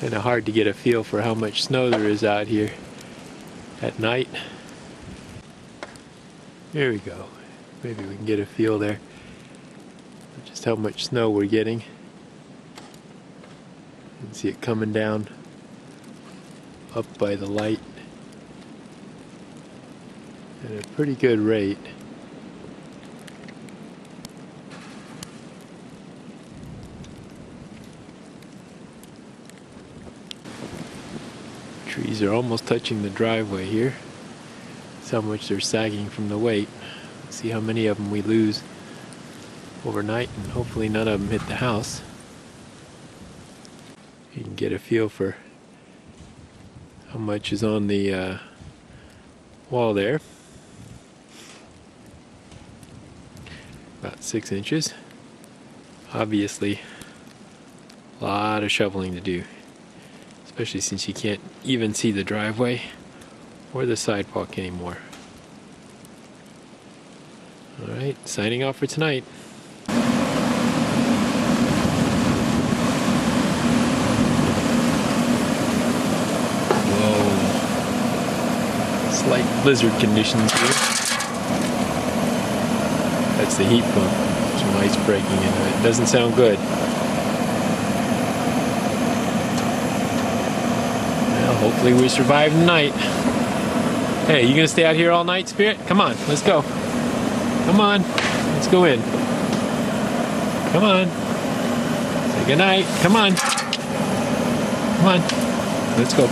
Kind of hard to get a feel for how much snow there is out here at night. There we go. Maybe we can get a feel there just how much snow we're getting. You can see it coming down up by the light at a pretty good rate. Trees are almost touching the driveway here. That's how much they're sagging from the weight. Let's see how many of them we lose overnight, and hopefully none of them hit the house. You can get a feel for how much is on the wall there. About 6 inches. Obviously, a lot of shoveling to do, especially since you can't even see the driveway or the sidewalk anymore. Alright, signing off for tonight. Whoa. Slight blizzard conditions here. That's the heat pump. Some ice breaking into it. Doesn't sound good. Hopefully we survive the night. Hey, you gonna stay out here all night, Spirit? Come on, let's go. Come on, let's go in. Come on. Say goodnight. Come on. Come on. Let's go.